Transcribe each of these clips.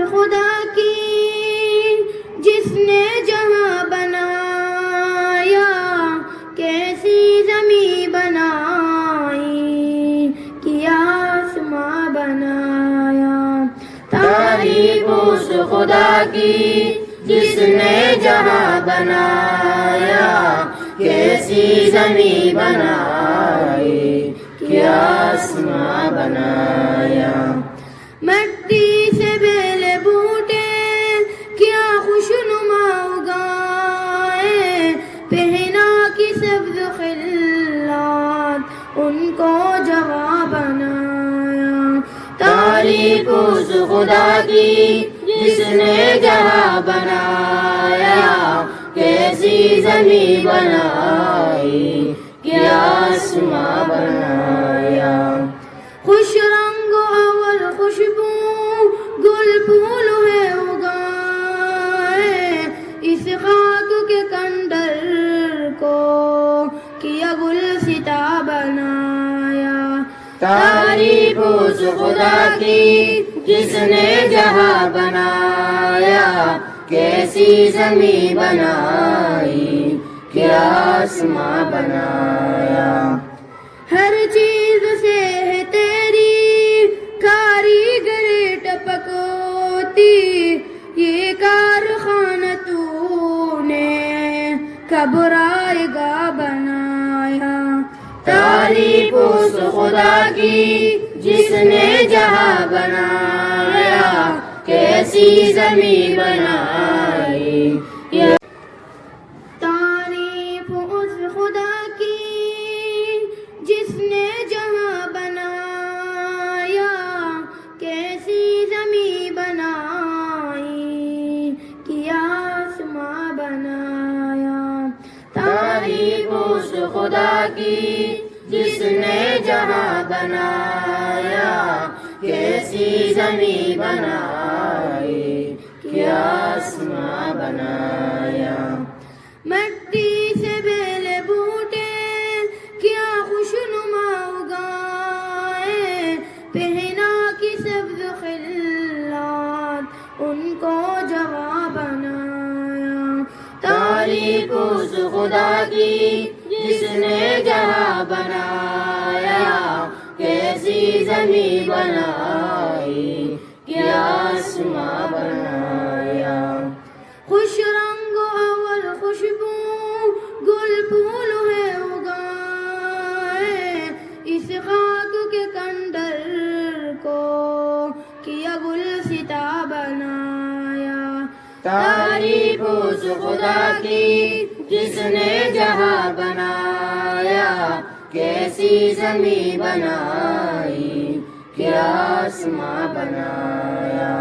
خدا کی جس نے جہاں بنایا، کیسی زمیں بنائی، کیا آسماں بنایا۔ تعریف اس خدا کی جس نے جہاں بنایا، کیسی زمیں بنائی، کیا آسماں بنایا۔ مٹی سے بیل بوٹے کیا خوشنما اگائے، پہنا کی سبز خلات ان کو جواں بنایا۔ تعریف اس خدا کی جس نے جہاں بنایا، کیسی زمیں بنائی، کیا آسماں بنایا۔ خوش رنگ اول خوشبو گل پھول ہے اگائے، اس خاک کے کنڈر کو کیا گلستہ بنایا۔ تعریف اس خدا کی جس نے جہاں بنایا، کیسی زمیں بنائی، کیا آسماں بنایا۔ ہر چیز سے ہے تیری کاریگری ٹپکتی، یہ کارخانہ تو نے کب رائے گا بنایا۔ تعریف اس خدا کی جس نے جہاں بنایا، کیسی زمیں بنائی۔ تعریف اس خدا کی جس نے جہاں بنایا، کیسی زمیں بنائی، کیا آسماں بنایا۔ تعریف اس خدا کی جس نے جہاں بنایا، کیسی زمیں بنائی، کیا آسماں بنایا۔ مٹی سے بیل بوٹے کیا خوشنما اگائے، پہنا کی سبز خلات ان کو جواں بنایا۔ تعریف اس خدا کی جس نے جہاں بنایا، کیسی زمیں بنائی، کیا آسماں بنایا۔ خوش رنگ اول خوشبو گل پھول ہے اگائے، اس خاک کے کنڈر کو کیا گلستہ بنایا۔ تعریف اس خدا کی جس نے جہاں بنایا، کیسی زمیں بنائی، کیا آسماں بنایا۔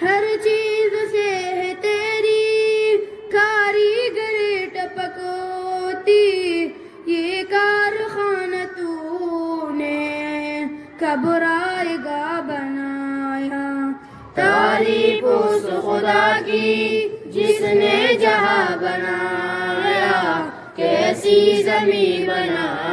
ہر چیز سے ہے تیری کاریگری ٹپکتی، یہ کارخانہ تو نے کب رائے گا بنایا۔ تعریف اس خدا کی جس نے جہاں بنایا، کیسی زمیں بنائی۔